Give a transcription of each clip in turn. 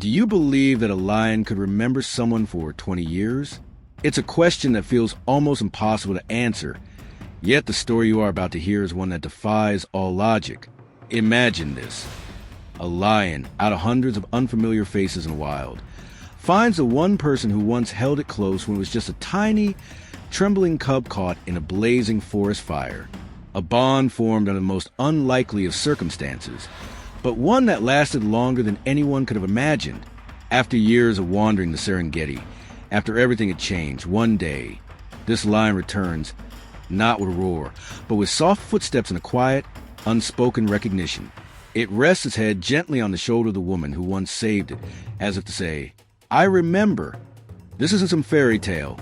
Do you believe that a lion could remember someone for 20 years? It's a question that feels almost impossible to answer, yet the story you are about to hear is one that defies all logic. Imagine this. A lion, out of hundreds of unfamiliar faces in the wild, finds the one person who once held it close when it was just a tiny, trembling cub caught in a blazing forest fire. A bond formed under the most unlikely of circumstances, but one that lasted longer than anyone could have imagined. After years of wandering the Serengeti, after everything had changed, one day, this lion returns, not with a roar, but with soft footsteps and a quiet, unspoken recognition. It rests its head gently on the shoulder of the woman who once saved it, as if to say, I remember. This isn't some fairy tale.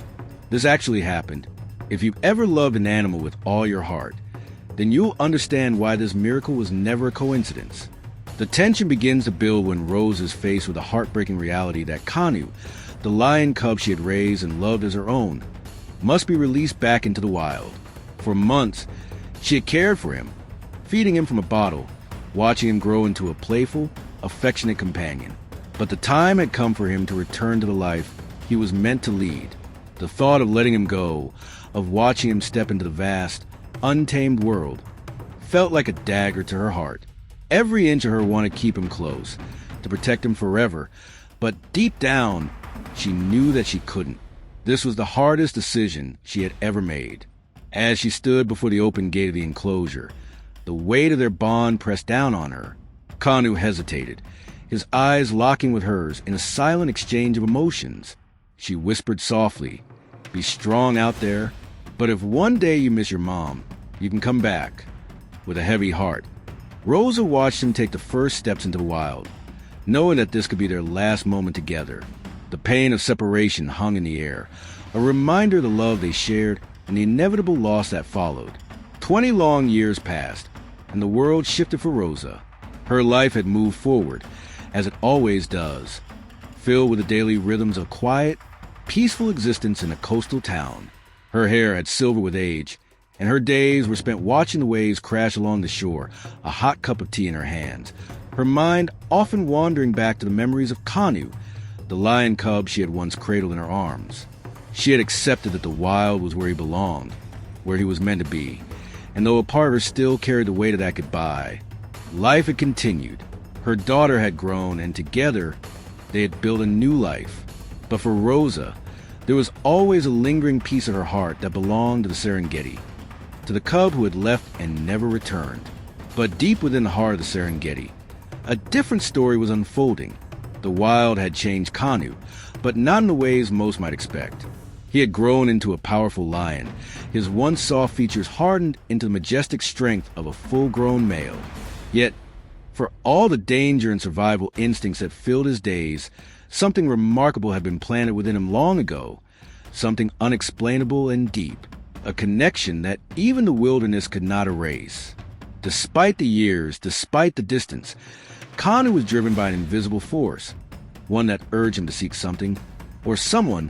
This actually happened. If you've ever loved an animal with all your heart, then you'll understand why this miracle was never a coincidence. The tension begins to build when Rose is faced with the heartbreaking reality that Kanu, the lion cub she had raised and loved as her own, must be released back into the wild. For months, she had cared for him, feeding him from a bottle, watching him grow into a playful, affectionate companion. But the time had come for him to return to the life he was meant to lead. The thought of letting him go, of watching him step into the vast, untamed world, felt like a dagger to her heart. Every inch of her wanted to keep him close, to protect him forever, but deep down, she knew that she couldn't. This was the hardest decision she had ever made. As she stood before the open gate of the enclosure, the weight of their bond pressed down on her. Kanu hesitated, his eyes locking with hers in a silent exchange of emotions. She whispered softly, "Be strong out there, but if one day you miss your mom, you can come back." With a heavy heart, Rosa watched him take the first steps into the wild, knowing that this could be their last moment together. The pain of separation hung in the air, a reminder of the love they shared and the inevitable loss that followed. 20 long years passed, and the world shifted for Rosa. Her life had moved forward, as it always does, filled with the daily rhythms of quiet, peaceful existence in a coastal town. Her hair had silvered with age, and her days were spent watching the waves crash along the shore, a hot cup of tea in her hands, her mind often wandering back to the memories of Kanu, the lion cub she had once cradled in her arms. She had accepted that the wild was where he belonged, where he was meant to be, and though a part of her still carried the weight of that goodbye, life had continued. Her daughter had grown, and together they had built a new life. But for Rosa, there was always a lingering piece of her heart that belonged to the Serengeti, to the cub who had left and never returned. But deep within the heart of the Serengeti, a different story was unfolding. The wild had changed Kanu, but not in the ways most might expect. He had grown into a powerful lion, his once soft features hardened into the majestic strength of a full-grown male. Yet, for all the danger and survival instincts that filled his days, something remarkable had been planted within him long ago, something unexplainable and deep, a connection that even the wilderness could not erase. Despite the years, despite the distance, Kanu was driven by an invisible force, one that urged him to seek something, or someone,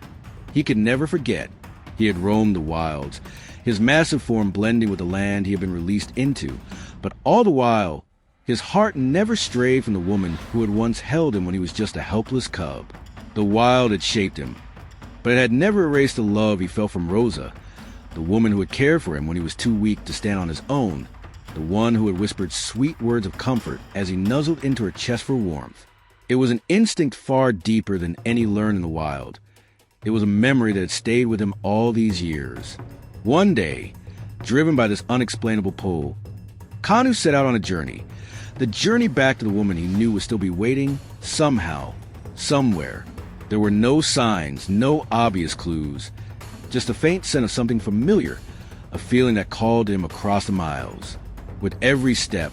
he could never forget. He had roamed the wilds, his massive form blending with the land he had been released into, but all the while, his heart never strayed from the woman who had once held him when he was just a helpless cub. The wild had shaped him, but it had never erased the love he felt from Rosa, the woman who had cared for him when he was too weak to stand on his own, the one who had whispered sweet words of comfort as he nuzzled into her chest for warmth. It was an instinct far deeper than any learned in the wild. It was a memory that had stayed with him all these years. One day, driven by this unexplainable pull, Kanu set out on a journey. The journey back to the woman he knew would still be waiting, somehow, somewhere. There were no signs, no obvious clues, just a faint scent of something familiar, a feeling that called him across the miles. With every step,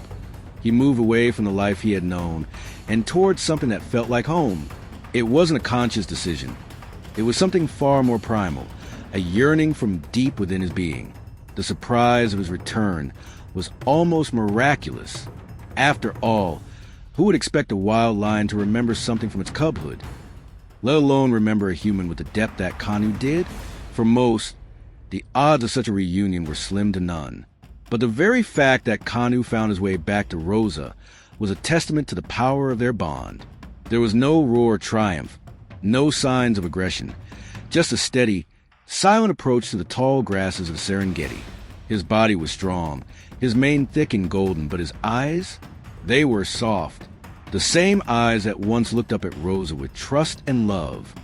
he moved away from the life he had known and towards something that felt like home. It wasn't a conscious decision. It was something far more primal, a yearning from deep within his being. The surprise of his return was almost miraculous. After all, who would expect a wild lion to remember something from its cubhood, let alone remember a human with the depth that Kanu did? For most, the odds of such a reunion were slim to none. But the very fact that Kanu found his way back to Rosa was a testament to the power of their bond. There was no roar of triumph, no signs of aggression, just a steady, silent approach to the tall grasses of Serengeti. His body was strong, his mane thick and golden, but his eyes, they were soft. The same eyes that once looked up at Rosa with trust and love.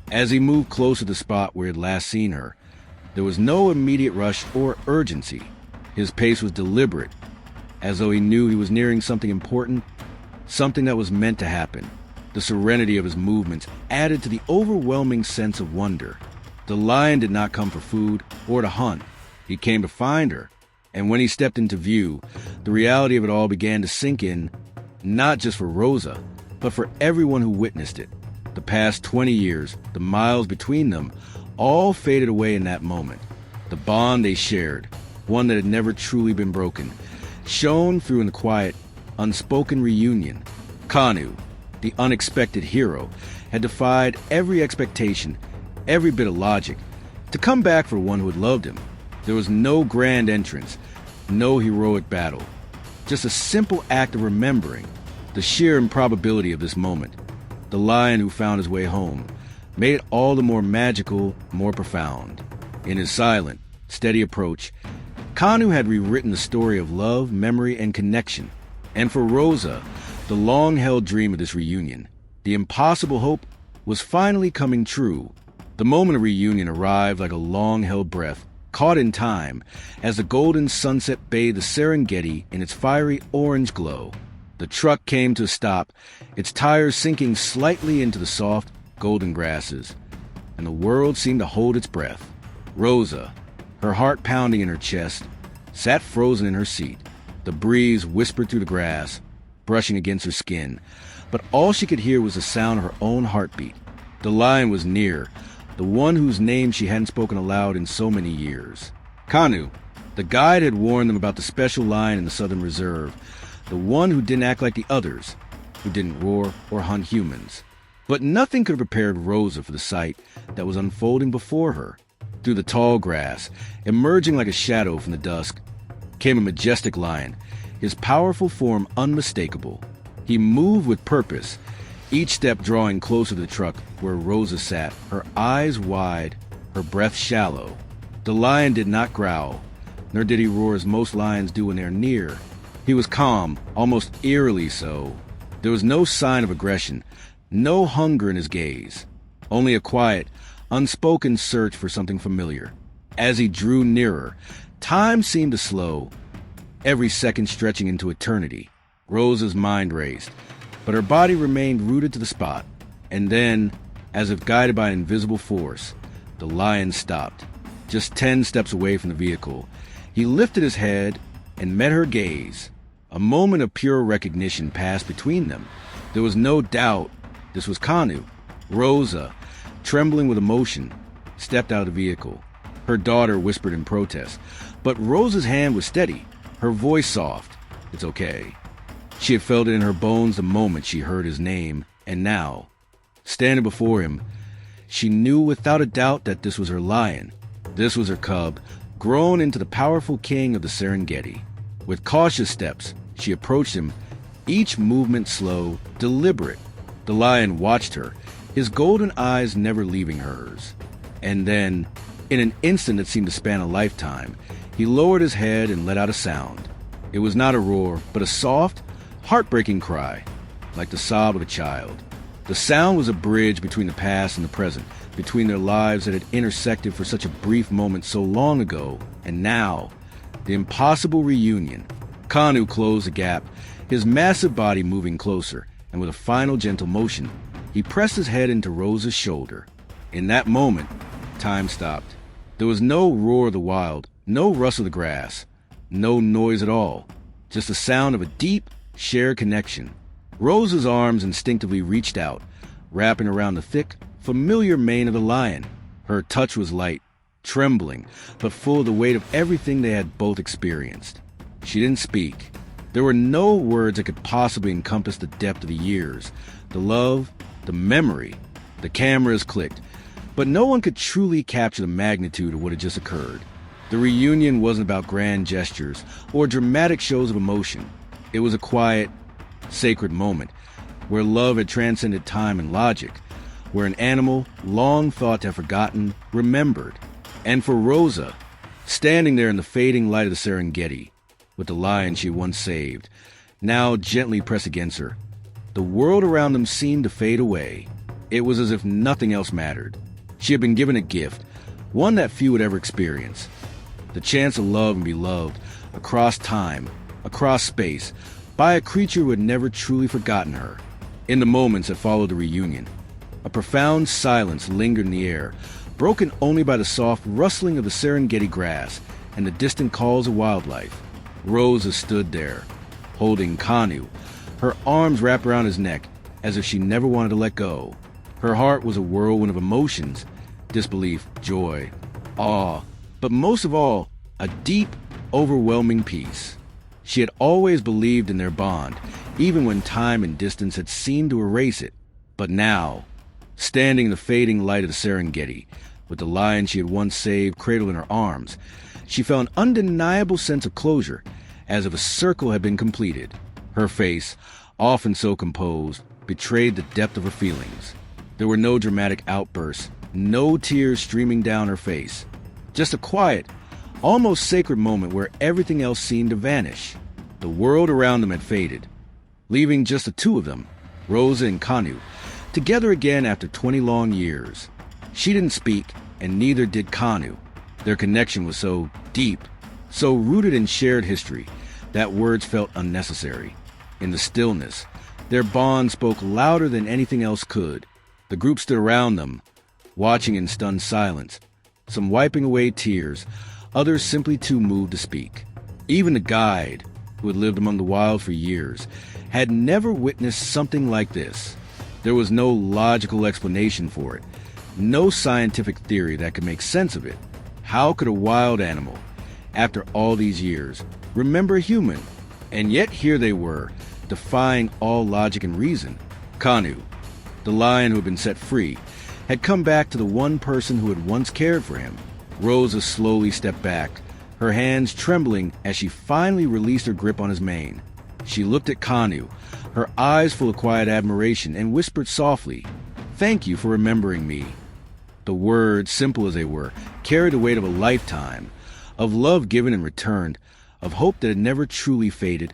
As he moved closer to the spot where he had last seen her, there was no immediate rush or urgency. His pace was deliberate, as though he knew he was nearing something important, something that was meant to happen. The serenity of his movements added to the overwhelming sense of wonder. The lion did not come for food or to hunt. He came to find her. And when he stepped into view, the reality of it all began to sink in, not just for Rosa, but for everyone who witnessed it. The past 20 years, the miles between them, all faded away in that moment. The bond they shared, one that had never truly been broken, shone through in the quiet, unspoken reunion. Kanu, the unexpected hero, had defied every expectation, every bit of logic, to come back for one who had loved him. There was no grand entrance, no heroic battle, just a simple act of remembering the sheer improbability of this moment. The lion who found his way home made it all the more magical, more profound. In his silent, steady approach, Kanu had rewritten the story of love, memory, and connection. And for Rosa, the long-held dream of this reunion, the impossible hope, was finally coming true. The moment of reunion arrived like a long-held breath, caught in time, as the golden sunset bathed the Serengeti in its fiery orange glow. The truck came to a stop, its tires sinking slightly into the soft, golden grasses, and the world seemed to hold its breath. Rosa, her heart pounding in her chest, sat frozen in her seat. The breeze whispered through the grass, brushing against her skin, but all she could hear was the sound of her own heartbeat. The lion was near, the one whose name she hadn't spoken aloud in so many years. Kanu, the guide, had warned them about the special lion in the Southern Reserve, the one who didn't act like the others, who didn't roar or hunt humans. But nothing could have prepared Rosa for the sight that was unfolding before her. Through the tall grass, emerging like a shadow from the dusk, came a majestic lion, his powerful form unmistakable. He moved with purpose, each step drawing closer to the truck where Rosa sat, her eyes wide, her breath shallow. The lion did not growl, nor did he roar as most lions do when they are near. He was calm, almost eerily so. There was no sign of aggression, no hunger in his gaze, only a quiet, unspoken search for something familiar. As he drew nearer, time seemed to slow, every second stretching into eternity. Rosa's mind raced, but her body remained rooted to the spot. And then, as if guided by an invisible force, the lion stopped, just 10 steps away from the vehicle. He lifted his head and met her gaze. A moment of pure recognition passed between them. There was no doubt this was Kanu. Rosa, trembling with emotion, stepped out of the vehicle. Her daughter whispered in protest, but Rosa's hand was steady, her voice soft. "It's okay." She had felt it in her bones the moment she heard his name, and now, standing before him, she knew without a doubt that this was her lion. This was her cub, grown into the powerful king of the Serengeti. With cautious steps, she approached him, each movement slow, deliberate. The lion watched her, his golden eyes never leaving hers. And then, in an instant that seemed to span a lifetime, he lowered his head and let out a sound. It was not a roar, but a soft, heartbreaking cry, like the sob of a child. The sound was a bridge between the past and the present, between their lives that had intersected for such a brief moment so long ago, and now, the impossible reunion. Kanu closed the gap, his massive body moving closer, and with a final gentle motion, he pressed his head into Rosa's shoulder. In that moment, time stopped. There was no roar of the wild, no rustle of the grass, no noise at all, just the sound of a deep, shared connection. Rosa's arms instinctively reached out, wrapping around the thick, familiar mane of the lion. Her touch was light, trembling, but full of the weight of everything they had both experienced. She didn't speak. There were no words that could possibly encompass the depth of the years, the love, the memory. The cameras clicked, but no one could truly capture the magnitude of what had just occurred. The reunion wasn't about grand gestures or dramatic shows of emotion. It was a quiet, sacred moment, where love had transcended time and logic, where an animal, long thought to have forgotten, remembered. And for Rosa, standing there in the fading light of the Serengeti, with the lion she once saved, now gently pressed against her, the world around them seemed to fade away. It was as if nothing else mattered. She had been given a gift, one that few would ever experience. The chance to love and be loved, across time, across space, by a creature who had never truly forgotten her. In the moments that followed the reunion, a profound silence lingered in the air, broken only by the soft rustling of the Serengeti grass and the distant calls of wildlife. Rosa stood there, holding Kanu, her arms wrapped around his neck as if she never wanted to let go. Her heart was a whirlwind of emotions, disbelief, joy, awe, but most of all, a deep, overwhelming peace. She had always believed in their bond, even when time and distance had seemed to erase it. But now, standing in the fading light of the Serengeti, with the lion she had once saved cradled in her arms, she felt an undeniable sense of closure, as if a circle had been completed. Her face, often so composed, betrayed the depth of her feelings. There were no dramatic outbursts, no tears streaming down her face. Just a quiet, almost sacred moment where everything else seemed to vanish. The world around them had faded, leaving just the two of them, Rosa and Kanu, together again after 20 long years. She didn't speak, and neither did Kanu. Their connection was so deep, so rooted in shared history, that words felt unnecessary. In the stillness, their bond spoke louder than anything else could. The group stood around them, watching in stunned silence, some wiping away tears, others simply too moved to speak. Even the guide, who had lived among the wild for years, had never witnessed something like this. There was no logical explanation for it, no scientific theory that could make sense of it. How could a wild animal, after all these years, remember a human? And yet here they were, defying all logic and reason. Kanu, the lion who had been set free, had come back to the one person who had once cared for him. Rosa slowly stepped back, her hands trembling as she finally released her grip on his mane. She looked at Kanu, her eyes full of quiet admiration, and whispered softly, "Thank you for remembering me." The words, simple as they were, carried the weight of a lifetime, of love given and returned, of hope that had never truly faded,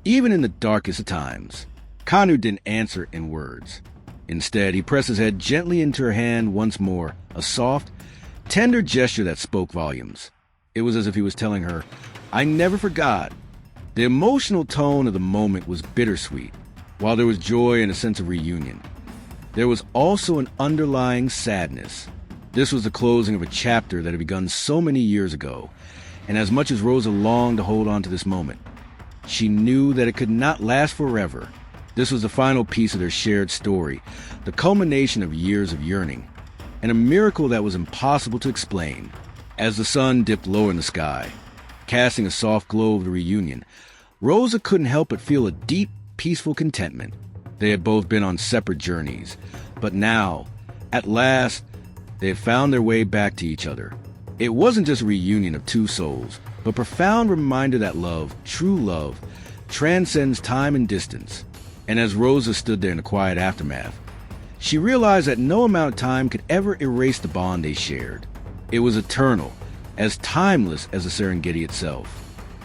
even in the darkest of times. Kanu didn't answer in words. Instead, he pressed his head gently into her hand once more, a soft, tender gesture that spoke volumes. It was as if he was telling her, "I never forgot." The emotional tone of the moment was bittersweet. While there was joy and a sense of reunion, there was also an underlying sadness. This was the closing of a chapter that had begun so many years ago, and as much as Rosa longed to hold on to this moment, she knew that it could not last forever. This was the final piece of their shared story, the culmination of years of yearning, and a miracle that was impossible to explain. As the sun dipped lower in the sky, casting a soft glow of the reunion, Rosa couldn't help but feel a deep, peaceful contentment. They had both been on separate journeys, but now, at last, they had found their way back to each other. It wasn't just a reunion of two souls, but a profound reminder that love, true love, transcends time and distance. And as Rosa stood there in the quiet aftermath, she realized that no amount of time could ever erase the bond they shared. It was eternal, as timeless as the Serengeti itself.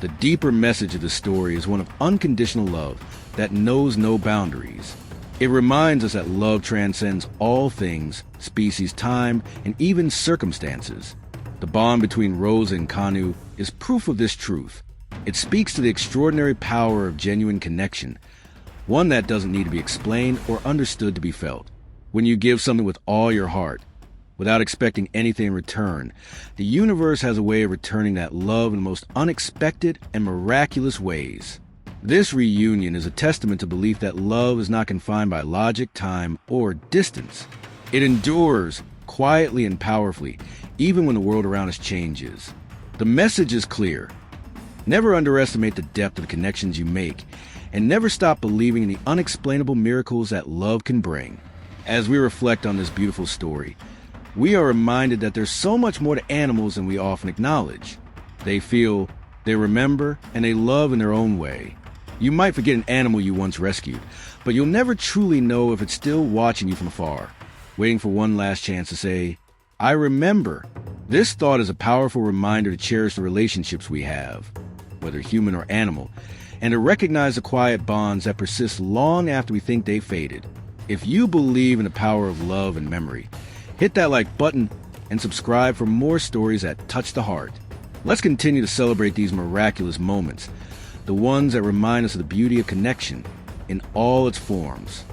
The deeper message of the story is one of unconditional love that knows no boundaries. It reminds us that love transcends all things, species, time, and even circumstances. The bond between Rosa and Kanu is proof of this truth. It speaks to the extraordinary power of genuine connection, one that doesn't need to be explained or understood to be felt. When you give something with all your heart, without expecting anything in return, the universe has a way of returning that love in the most unexpected and miraculous ways. This reunion is a testament to belief that love is not confined by logic, time, or distance. It endures quietly and powerfully, even when the world around us changes. The message is clear. Never underestimate the depth of the connections you make, and never stop believing in the unexplainable miracles that love can bring. As we reflect on this beautiful story, we are reminded that there's so much more to animals than we often acknowledge. They feel, they remember, and they love in their own way. You might forget an animal you once rescued, but you'll never truly know if it's still watching you from afar, waiting for one last chance to say, "I remember." This thought is a powerful reminder to cherish the relationships we have, whether human or animal, and to recognize the quiet bonds that persist long after we think they faded. If you believe in the power of love and memory, hit that like button and subscribe for more stories that touch the heart. Let's continue to celebrate these miraculous moments, the ones that remind us of the beauty of connection in all its forms.